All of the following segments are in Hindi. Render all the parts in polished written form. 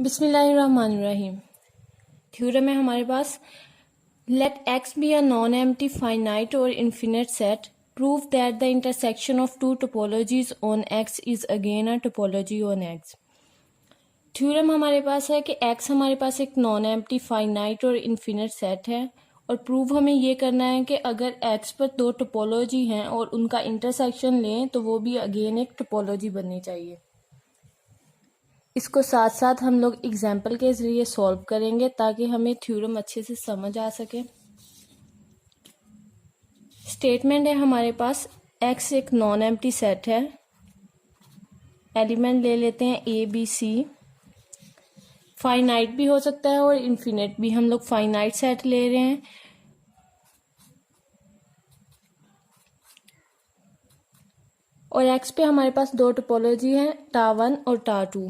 बिस्मिल्लाहिर्रहमानिर्रहीम। थ्योरम है हमारे पास, let X be a non empty finite और infinite set, prove that the intersection of two topologies on X is again a topology on X. Theorem हमारे पास है कि एक्स हमारे पास एक नॉन एम्प्टी फाइनाइट और इन्फिनिट सेट है और प्रूव हमें ये करना है कि अगर एक्स पर दो टोपोलॉजी हैं और उनका इंटरसेक्शन लें तो वो भी अगेन एक टोपोलॉजी बननी चाहिए। इसको साथ साथ हम लोग एग्जाम्पल के ज़रिए सॉल्व करेंगे ताकि हमें थ्योरम अच्छे से समझ आ सके। स्टेटमेंट है हमारे पास, एक्स एक नॉन एम्प्टी सेट है। एलिमेंट ले लेते हैं ए बी सी। फाइनाइट भी हो सकता है और इन्फिनिट भी, हम लोग फाइनाइट सेट ले रहे हैं। और एक्स पे हमारे पास दो टोपोलॉजी है, टा1 और टा2।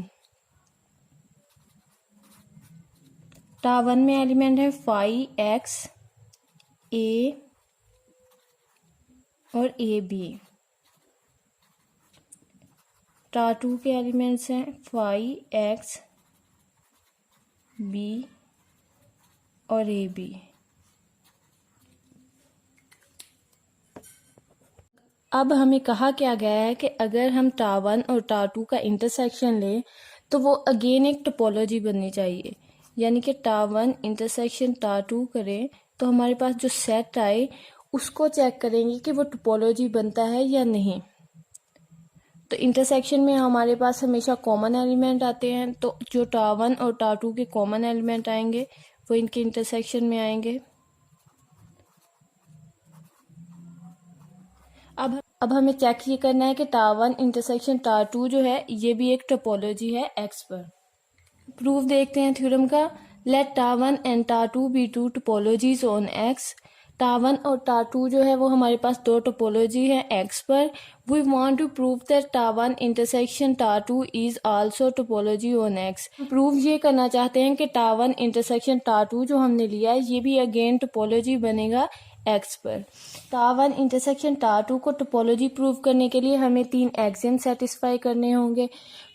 टा1 में एलिमेंट है फाई एक्स ए और ए बी। टा2 के एलिमेंट्स हैं फाई एक्स बी और ए बी। अब हमें कहा क्या गया है कि अगर हम टा1 और टा2 का इंटरसेक्शन लें तो वो अगेन एक टोपोलॉजी बननी चाहिए, यानी कि टा1 इंटरसेक्शन टा2 करें तो हमारे पास जो सेट आए उसको चेक करेंगे कि वो टोपोलॉजी बनता है या नहीं। तो इंटरसेक्शन में हमारे पास हमेशा कॉमन एलिमेंट आते हैं, तो जो टा1 और टा2 के कॉमन एलिमेंट आएंगे वो इनके इंटरसेक्शन में आएंगे। अब हमें चेक ये करना है कि टा1 इंटरसेक्शन टा2 जो है ये भी एक टोपोलॉजी है एक्स पर। प्रूफ देखते हैं थ्योरम का। Let tau one and tau two be two topologies on X. Tau one और टा2 जो है वो हमारे पास दो टोपोलॉजी है एक्स पर। We want to prove that tau one intersection tau two is also topology on X. Prove ये करना चाहते हैं कि टा1 इंटरसेक्शन टा2 जो हमने लिया है ये भी अगेन टोपोलॉजी बनेगा एक्स पर। टा1 इंटरसेक्शन टा2 को टोपोलॉजी प्रूव करने के लिए हमें तीन एक्सियम सेटिस्फाई करने होंगे।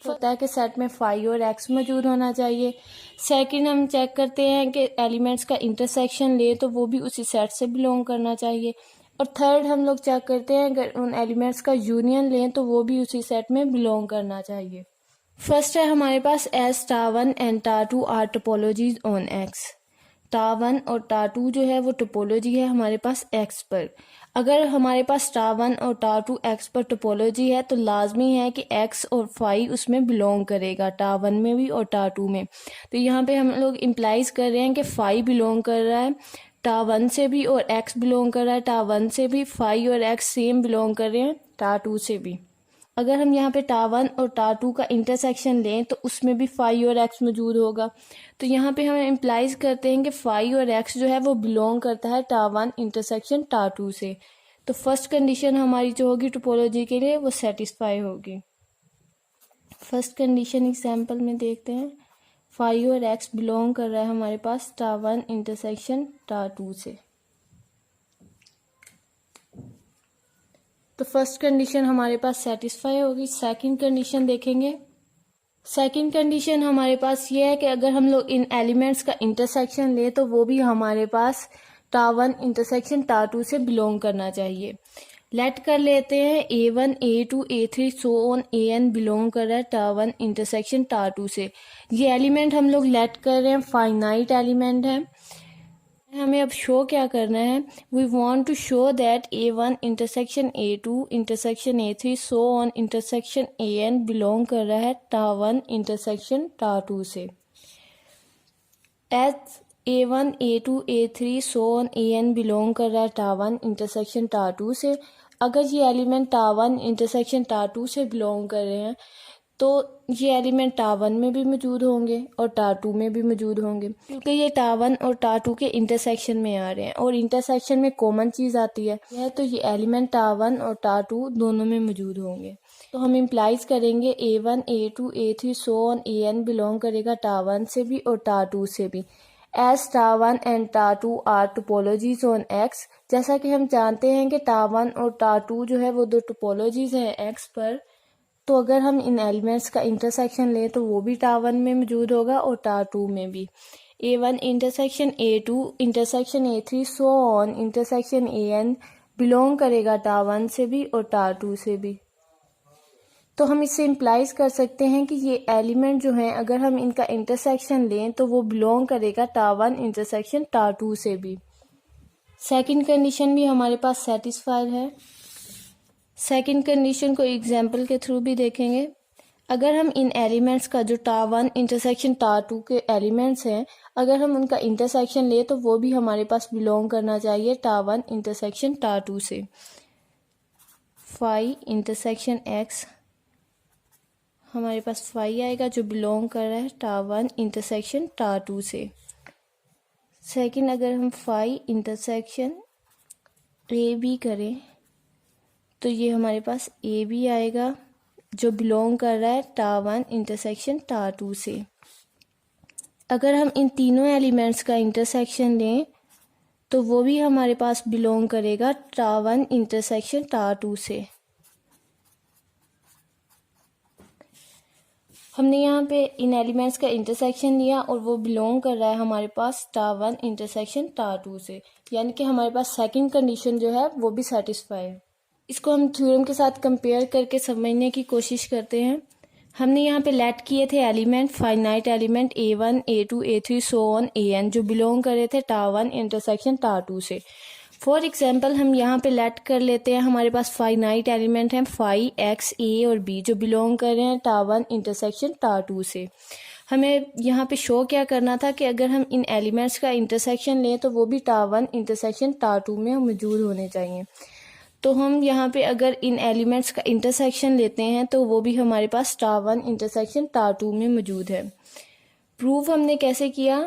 होता है कि सेट में फाई और एक्स मौजूद होना चाहिए। सेकंड, हम चेक करते हैं कि एलिमेंट्स का इंटरसेक्शन ले तो वो भी उसी सेट से बिलोंग करना चाहिए। और थर्ड, हम लोग चेक करते हैं अगर उन एलिमेंट्स का यूनियन लें तो वो भी उसी सेट में बिलोंग करना चाहिए। फर्स्ट है हमारे पास, as tau one and tau two are topologies on X. Tau one और टा2 जो है वो टोपोलॉजी है हमारे पास एक्स पर। अगर हमारे पास टा1 और टा2 एक्स पर टोपोलॉजी है तो लाजमी है कि एक्स और फाई उसमें बिलोंग करेगा, टा1 में भी और टा2 में। तो यहाँ पे हम लोग इम्प्लाइज कर रहे हैं कि फाई बिलोंग कर रहा है टा1 से भी और एक्स बिलोंग कर रहा है टा1 से भी। फाई और एक्स सेम बिलोंग कर रहे हैं टा2 से भी। अगर हम यहाँ पे टा1 और टा2 का इंटरसेक्शन लें तो उसमें भी फाई और एक्स मौजूद होगा। तो यहाँ पे हम इम्प्लाइज करते हैं कि फाई और एक्स जो है वो बिलोंग करता है टा1 इंटरसेक्शन टा2 से। तो फर्स्ट कंडीशन हमारी जो होगी टोपोलॉजी के लिए वो सेटिस्फाई होगी। फर्स्ट कंडीशन एग्जाम्पल में देखते हैं, फाई और एक्स बिलोंग कर रहा है हमारे पास टा1 इंटरसेक्शन टा2 से। तो फर्स्ट कंडीशन हमारे पास सेटिस्फाई होगी। सेकंड कंडीशन देखेंगे। सेकंड कंडीशन हमारे पास ये है कि अगर हम लोग इन एलिमेंट्स का इंटरसेक्शन ले तो वो भी हमारे पास टा1 इंटरसेक्शन टा2 से बिलोंग करना चाहिए। लेट कर लेते हैं a1 a2 a3 so on an belong कर रहा है टा1 इंटरसेक्शन टा2 से। ये एलिमेंट हम लोग लेट कर रहे हैं फाइनाइट एलिमेंट है। हमें अब शो क्या करना है, we want to show that a1 intersection a2 intersection a3 so on intersection an belong कर रहा है टा1 इंटरसेक्शन टा2 से। As a1 a2 a3 so on an belong कर रहा है टा1 इंटरसेक्शन टा2 से। अगर ये एलिमेंट टा1 इंटरसेक्शन टा2 से बिलोंग कर रहे हैं तो ये एलिमेंट टा1 में भी मौजूद होंगे और टा2 में भी मौजूद होंगे, क्योंकि ये टा1 और टा2 के इंटरसेक्शन में आ रहे हैं और इंटरसेक्शन में कॉमन चीज़ आती है तो ये एलिमेंट टा1 और टा2 दोनों में मौजूद होंगे। तो हम इम्प्लाइज करेंगे a1 a2 a3 so on an belong करेगा टा1 से भी और टा2 से भी। As tau one and tau two are topologies on X. जैसा कि हम जानते हैं कि टा1 और टा2 जो है वो दो टोपोलॉजीज हैं एक्स पर। तो अगर हम इन एलिमेंट्स का इंटरसेक्शन लें तो वो भी टावर 1 में मौजूद होगा और टावर 2 में भी। A1 intersection A2 intersection A3 so on intersection AN belong करेगा टावर 1 से भी और टावर 2 से भी। तो हम इससे इम्प्लाइज कर सकते हैं कि ये एलिमेंट जो हैं अगर हम इनका इंटरसेक्शन लें तो वो बिलोंग करेगा टावर 1 इंटरसेक्शन टावर 2 से भी। सेकंड कंडीशन भी हमारे पास सेटिस्फाइड है। सेकंड कंडीशन को एग्जांपल के थ्रू भी देखेंगे। अगर हम इन एलिमेंट्स का जो टावर 1 इंटरसेक्शन टावर 2 के एलिमेंट्स हैं अगर हम उनका इंटरसेक्शन लें तो वो भी हमारे पास बिलोंग करना चाहिए टावर 1 इंटरसेक्शन टावर 2 से। फाई इंटरसेक्शन एक्स हमारे पास फाई आएगा जो बिलोंग कर रहा है टावर 1 इंटरसेक्शन टावर 2 से। सेकंड अगर हम फाई इंटरसेक्शन ए बी करें तो ये हमारे पास ए बी आएगा जो बिलोंग कर रहा है टावर 1 इंटरसेक्शन टावर 2 से। अगर हम इन तीनों एलिमेंट्स का इंटरसेक्शन लें तो वो भी हमारे पास बिलोंग करेगा टावर 1 इंटरसेक्शन टावर 2 से। हमने यहाँ पे इन एलिमेंट्स का इंटरसेक्शन लिया और वो बिलोंग कर रहा है हमारे पास टावर 1 इंटरसेक्शन टावर 2 से, यानी कि हमारे पास सेकंड कंडीशन जो है वो भी सेटिस्फाई है। इसको हम थ्योरम के साथ कंपेयर करके समझने की कोशिश करते हैं। हमने यहाँ पे लेट किए थे element finite element A1 A2 A3 so on AN जो बिलोंग कर रहे थे टावर 1 इंटरसेक्शन टावर 2 से। फॉर एग्जाम्पल हम यहाँ पे लेट कर लेते हैं हमारे पास फाइनाइट एलिमेंट हैं फाई एक्स ए और बी जो बिलोंग कर रहे हैं टावर 1 इंटरसेक्शन टावर 2 से। हमें यहाँ पे शो क्या करना था कि अगर हम इन एलिमेंट्स का इंटरसेक्शन लें तो वो भी टावर 1 इंटरसेक्शन टावर 2 में मौजूद होने चाहिए। तो हम यहाँ पे अगर इन एलिमेंट्स का इंटरसेक्शन लेते हैं तो वो भी हमारे पास टावर 1 इंटरसेक्शन टावर 2 में मौजूद है। प्रूव हमने कैसे किया,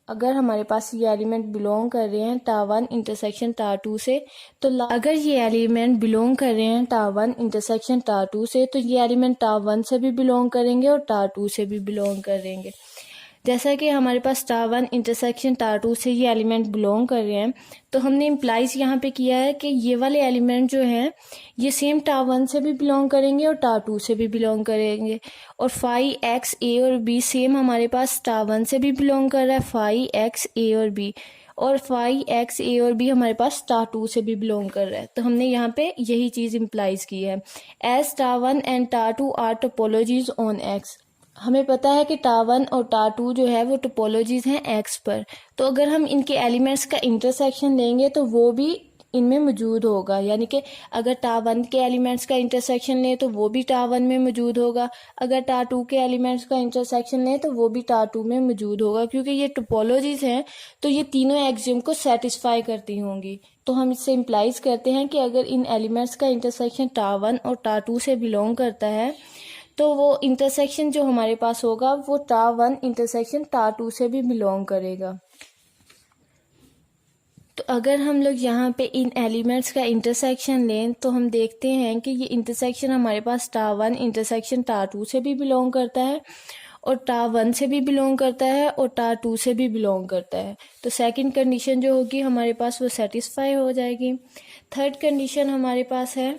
अगर हमारे पास ये एलिमेंट बिलोंग कर रहे हैं टावर 1 इंटरसेक्शन टावर 2 से तो अगर ये एलिमेंट बिलोंग कर रहे हैं टावर 1 इंटरसेक्शन टावर 2 से तो ये एलिमेंट टावर 1 से भी बिलोंग करेंगे और टावर 2 से भी बिलोंग करेंगे। जैसा कि हमारे पास टावर 1 इंटरसेक्शन टावर 2 से ये एलिमेंट बिलोंग कर रहे हैं तो हमने इम्प्लाइज यहाँ पे किया है कि ये वाले एलिमेंट जो हैं ये सेम टावर 1 से भी बिलोंग करेंगे और टावर 2 से भी बिलोंग करेंगे। और फाई एक्स ए और बी सेम हमारे पास टावर 1 से भी बिलोंग कर रहा है फाई एक्स ए और बी, और फाई एक्स ए और बी हमारे पास टावर 2 से भी बिलोंग कर रहा है। तो हमने यहाँ पे यही चीज़ इम्प्लाइज की है। As tower 1 and tower 2 are topologies on X. हमें पता है कि टावर 1 और टावर 2 जो है वो टोपोलॉजीज हैं एक्स पर, तो अगर हम इनके एलिमेंट्स का इंटरसेक्शन लेंगे तो वो भी इनमें मौजूद होगा, यानी कि अगर टावर 1 के एलिमेंट्स का इंटरसेक्शन लें तो वो भी टावर 1 में मौजूद होगा, अगर टावर 2 के एलिमेंट्स का इंटरसेक्शन लें तो वो भी टावर 2 में मौजूद होगा, क्योंकि ये टोपोलॉजीज हैं तो ये तीनों एक्सियम को सेटिस्फाई करती होंगी। तो हम इससे इम्प्लाइज करते हैं कि अगर इन एलिमेंट्स का इंटरसेक्शन टावर 1 और टावर 2 से बिलोंग करता है तो वो इंटरसेक्शन जो हमारे पास होगा वो टावर 1 इंटरसेक्शन टावर 2 से भी बिलोंग करेगा। तो अगर हम लोग यहाँ पे इन एलिमेंट्स का इंटरसेक्शन लें तो हम देखते हैं कि ये इंटरसेक्शन हमारे पास टावर 1 इंटरसेक्शन टावर 2 से भी बिलोंग करता है और टावर 1 से भी बिलोंग करता है और टावर 2 से भी बिलोंग करता है। तो सेकंड कंडीशन जो होगी हमारे पास वो सेटिस्फाई हो जाएगी। थर्ड कंडीशन हमारे पास है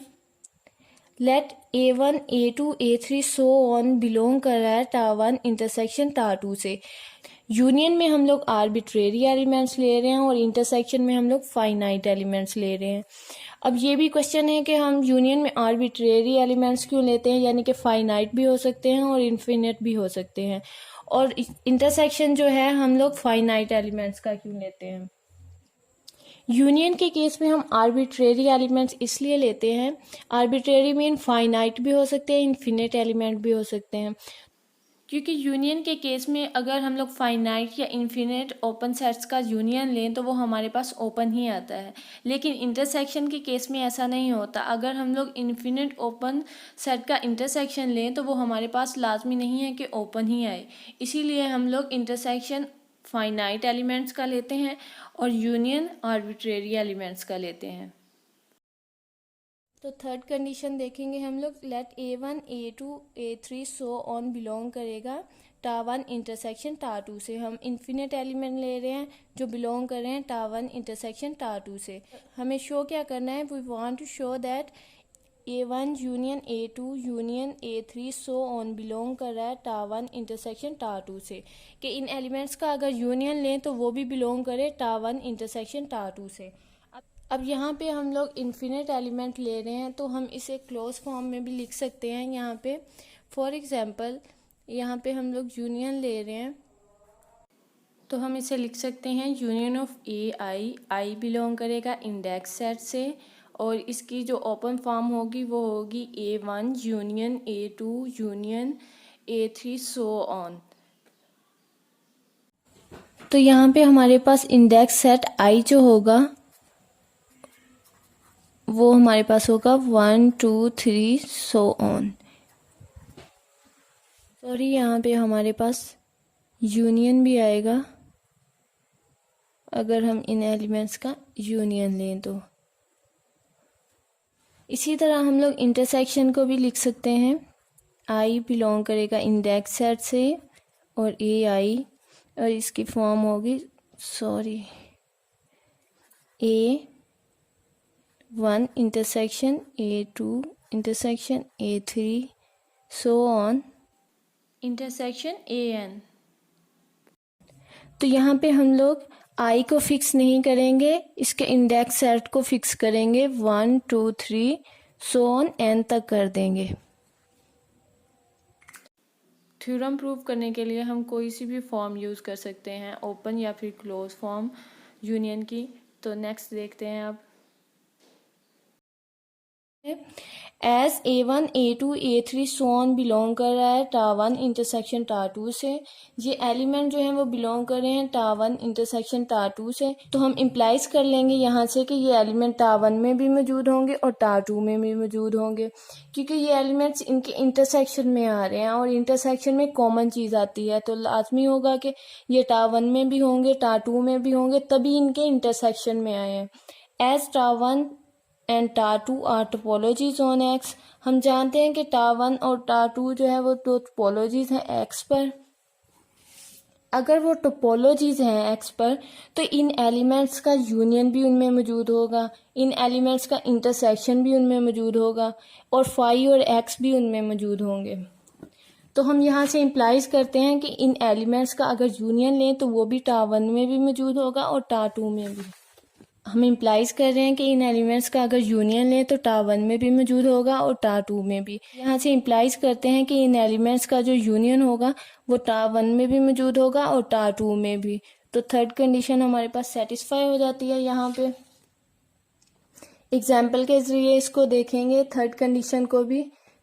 late A1 A2 A3 so on belong कर रहा है टावर 1 इंटरसेक्शन टावर 2 से। यूनियन में हम लोग आर्बिट्रेरी एलिमेंट्स ले रहे हैं और इंटरसेक्शन में हम लोग फाइनाइट एलिमेंट्स ले रहे हैं। अब ये भी क्वेश्चन है कि हम यूनियन में आर्बिट्रेरी एलिमेंट्स क्यों लेते हैं, यानी कि फाइनाइट भी हो सकते हैं और इन्फिनिट भी हो सकते हैं, और इंटरसेक्शन जो है हम लोग फाइनाइट एलिमेंट्स का क्यों लेते हैं। यूनियन के केस में हम आर्बिट्रेरी एलिमेंट्स इसलिए लेते हैं, आर्बिट्रेरी मीन फाइनाइट भी हो सकते हैं, इन्फिनिट एलिमेंट भी हो सकते हैं, क्योंकि यूनियन के केस में अगर हम लोग फाइनाइट या इन्फिनिट ओपन सेट्स का यूनियन लें तो वो हमारे पास ओपन ही आता है, लेकिन इंटरसेक्शन के केस में ऐसा नहीं होता। अगर हम लोग इन्फिनिट ओपन सेट का इंटरसेक्शन लें तो वो हमारे पास लाजमी नहीं है कि ओपन ही आए, इसीलिए हम लोग इंटरसेक्शन फाइनाइट एलिमेंट्स का लेते हैं और यूनियन आर्बिट्रेरी एलिमेंट्स का लेते हैं। तो थर्ड कंडीशन देखेंगे हम लोग let A1 A2 A3 so on belong करेगा टावर 1 इंटरसेक्शन टावर 2 से। हम इन्फिनिट एलिमेंट ले रहे हैं जो बिलोंग कर रहे हैं टावर 1 इंटरसेक्शन टावर 2 से। हमें शो क्या करना है, we want to show that A1 union A2 union A3 so on belong कर रहा है टा1 इंटरसेक्शन टा2 से, कि इन एलिमेंट्स का अगर यूनियन लें तो वो भी बिलोंग करे टा1 इंटरसेक्शन टा2 से। अब यहाँ पे हम लोग इन्फिनिट एलिमेंट ले रहे हैं तो हम इसे क्लोज फॉर्म में भी लिख सकते हैं। यहाँ पे फॉर एग्जांपल यहाँ पे हम लोग यूनियन ले रहे हैं तो हम इसे लिख सकते हैं यूनियन ऑफ आई बिलोंग करेगा इंडेक्स सेट से, और इसकी जो ओपन फॉर्म होगी वो होगी A1 union A2 union A3 so on. तो यहाँ पे हमारे पास इंडेक्स सेट आई जो होगा वो हमारे पास होगा 1 2 3 सो ऑन। सॉरी, यहाँ पे हमारे पास यूनियन भी आएगा अगर हम इन एलिमेंट्स का यूनियन लें तो। इसी तरह हम लोग इंटरसेक्शन को भी लिख सकते हैं। आई बिलोंग करेगा इंडेक्स सेट से और AI, और इसकी फॉर्म होगी A1 intersection A2 intersection A3 so on intersection AN। तो यहाँ पे हम लोग आई को फिक्स नहीं करेंगे, इसके इंडेक्स सेट को फिक्स करेंगे, 1 2 3 सो ऑन N तक कर देंगे। थ्योरम प्रूव करने के लिए हम कोई सी भी फॉर्म यूज़ कर सकते हैं, ओपन या फिर क्लोज फॉर्म यूनियन की। तो नेक्स्ट देखते हैं अब। As A1 A2 A3 so on belong कर रहा है टा1 इंटरसेक्शन टा2 से, ये एलिमेंट जो है वो बिलोंग कर रहे हैं टा1 इंटरसेक्शन टा2 से, तो हम इम्प्लाइज कर लेंगे यहाँ से कि ये एलिमेंट टा1 में भी मौजूद होंगे और टा2 में भी मौजूद होंगे, क्योंकि ये एलिमेंट्स इनके इंटरसेक्शन में आ रहे हैं और इंटरसेक्शन में कॉमन चीज़ आती है, तो लाजमी होगा कि ये टा1 में भी होंगे टा2 में भी होंगे, तभी इनके इंटरसेक्शन में आए हैं। As tau one and tau two are topologies on X, हम जानते हैं कि टा1 और टा2 जो है वो दो टोपोलॉजीज हैं एक्स पर। अगर वो टोपोलॉजीज हैं एक्स पर तो इन एलिमेंट्स का यूनियन भी उनमें मौजूद होगा, इन एलिमेंट्स का इंटरसेक्शन भी उनमें मौजूद होगा, और फाई और एक्स भी उनमें मौजूद होंगे। तो हम यहाँ से इम्प्लाइज करते हैं कि इन एलिमेंट्स का अगर यूनियन लें तो वो भी टा1 में भी मौजूद होगा और टा2 में भी। हम इम्प्लाइज कर रहे हैं कि इन एलिमेंट्स का अगर यूनियन लें तो टा1 में भी मौजूद होगा और टा2 में भी। यहाँ से इम्प्लाइज करते हैं कि इन एलिमेंट्स का जो यूनियन होगा वो टा1 में भी मौजूद होगा और टा2 में भी। तो थर्ड कंडीशन हमारे पास सेटिस्फाई हो जाती है। यहाँ पे एग्जाम्पल के जरिए इसको देखेंगे थर्ड कंडीशन को भी,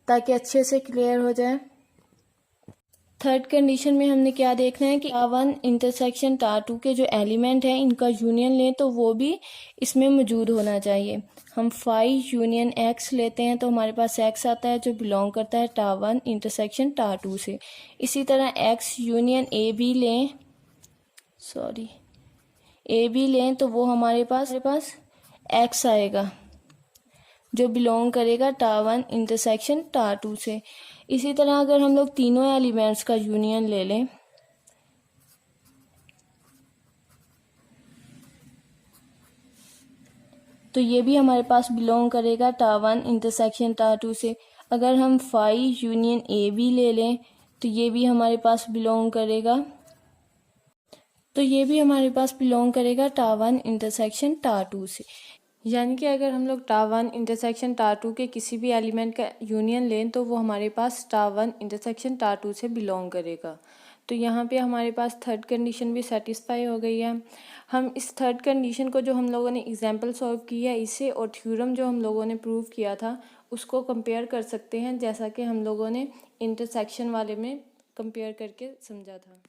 ताकि अच्छे से क्लियर हो जाए। थर्ड कंडीशन में हमने क्या देखना है कि टा1 इंटरसेक्शन टा2 के जो एलिमेंट हैं इनका यूनियन लें तो वो भी इसमें मौजूद होना चाहिए। हम फाई यूनियन एक्स लेते हैं तो हमारे पास एक्स आता है जो बिलोंग करता है टा1 इंटरसेक्शन टा2 से। इसी तरह एक्स यूनियन ए बी लें तो वो हमारे पास एक्स आएगा जो बिलोंग करेगा टा1 इंटरसेक्शन टा2 से। इसी तरह अगर हम लोग तीनों एलिमेंट्स का यूनियन ले लें तो ये भी हमारे पास बिलोंग करेगा टा1 इंटरसेक्शन टा2 से। अगर हम फाई यूनियन ए बी ले लें तो ये भी हमारे पास बिलोंग करेगा टा1 इंटरसेक्शन टा2 से। यानी कि अगर हम लोग टा1 इंटरसेक्शन टा2 के किसी भी एलिमेंट का यूनियन लें तो वो हमारे पास टा1 इंटरसेक्शन टा2 से बिलोंग करेगा। तो यहाँ पे हमारे पास थर्ड कंडीशन भी सेटिस्फाई हो गई है। हम इस थर्ड कंडीशन को जो हम लोगों ने एग्जांपल सॉल्व की है इसे और थ्योरम जो हम लोगों ने प्रूव किया था उसको कंपेयर कर सकते हैं, जैसा कि हम लोगों ने इंटरसेक्शन वाले में कंपेयर करके समझा था।